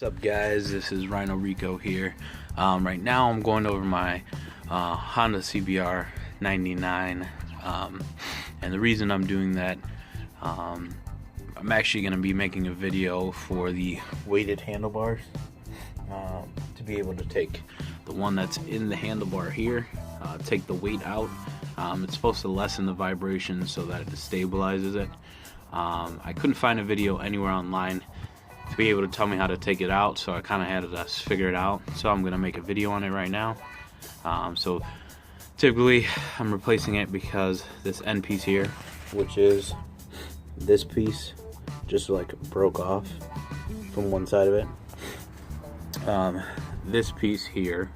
What's up, guys? This is Rhino Rico here. Right now I'm going over my Honda CBR 99, and the reason I'm doing that, I'm actually going to be making a video for the weighted handlebars, to be able to take the one that's in the handlebar here, take the weight out. It's supposed to lessen the vibration so that it stabilizes it. I couldn't find a video anywhere online to be able to tell me how to take it out, so I kind of had to figure it out. So I'm gonna make a video on it right now. So typically I'm replacing it because this end piece here, which is this piece, just like broke off from one side of it. This piece here,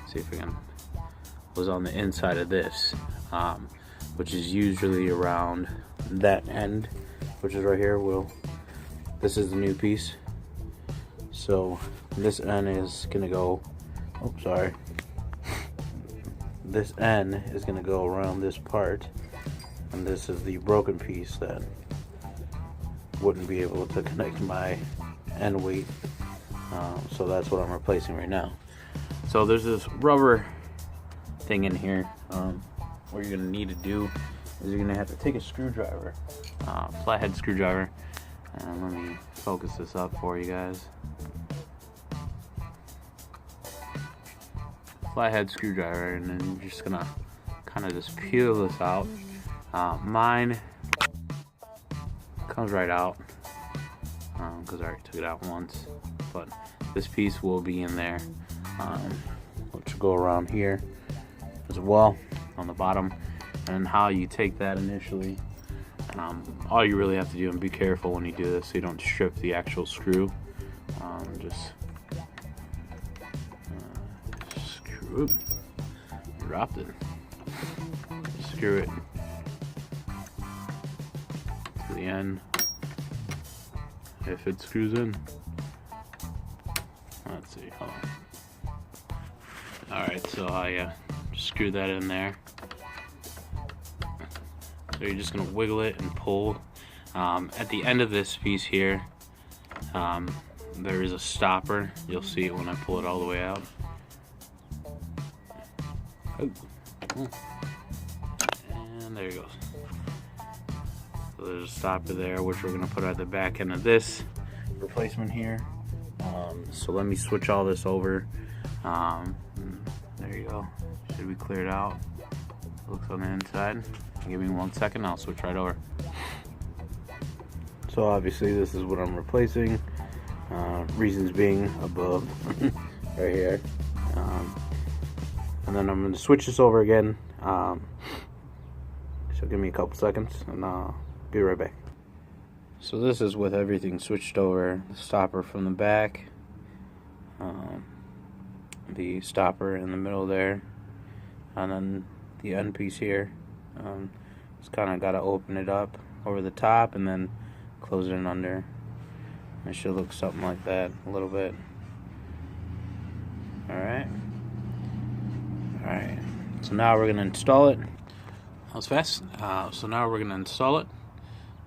see if I can, was on the inside of this, which is usually around that end, which is right here. This is the new piece, so this end is gonna go, this end is gonna go around this part, and this is the broken piece that wouldn't be able to connect my end weight, so that's what I'm replacing right now. So there's this rubber thing in here. What you're gonna need to do is you're gonna have to take a screwdriver, flathead screwdriver, and let me focus this up for you guys. Flathead screwdriver, and then you're just gonna kind of just peel this out. Mine comes right out because I already took it out once, but this piece will be in there, which will go around here as well on the bottom. And how you take that initially, all you really have to do, and be careful when you do this so you don't strip the actual screw, just screw it, dropped it, screw it to the end if it screws in. Let's see, hold on. Alright, so I just screw that in there. So you're just gonna wiggle it and pull. At the end of this piece here, there is a stopper. You'll see it when I pull it all the way out. And there it goes. So there's a stopper there, which we're gonna put at the back end of this replacement here. So let me switch all this over. There you go. Should be cleared out. Looks on the inside. Give me 1 second, I'll switch right over. So obviously this is what I'm replacing. Reasons being above, right here. And then I'm going to switch this over again. So give me a couple seconds and I'll be right back. So this is with everything switched over. The stopper from the back, the stopper in the middle there, and then the end piece here. Just kind of got to open it up over the top and then close it in under. It should look something like that a little bit. Alright. So now we're going to install it. That was fast. So now we're going to install it.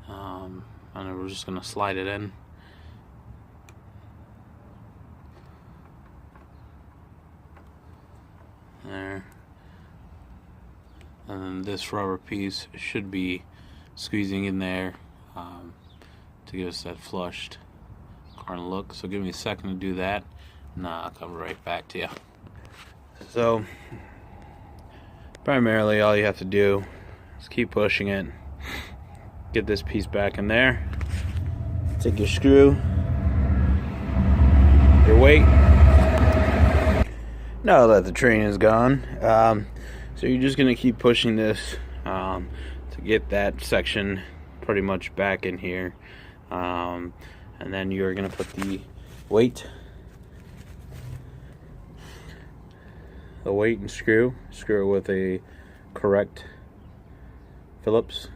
And then we're just going to slide it in. There. And then this rubber piece should be squeezing in there to give us that flushed kind of look. So give me a second to do that, and I'll come right back to you. So primarily all you have to do is keep pushing it, get this piece back in there, take your screw, your weight. Now that the train is gone, so you're just gonna keep pushing this to get that section pretty much back in here, and then you're gonna put the weight and screw it with a correct Phillips,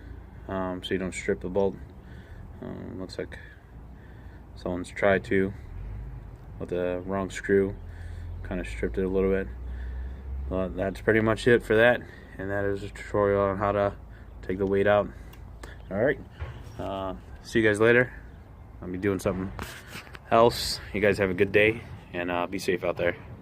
so you don't strip the bolt. Looks like someone's tried to with the wrong screw, kind of stripped it a little bit. Well, that's pretty much it for that, and that is a tutorial on how to take the weight out. Alright, see you guys later. I'll be doing something else, you guys have a good day, and be safe out there.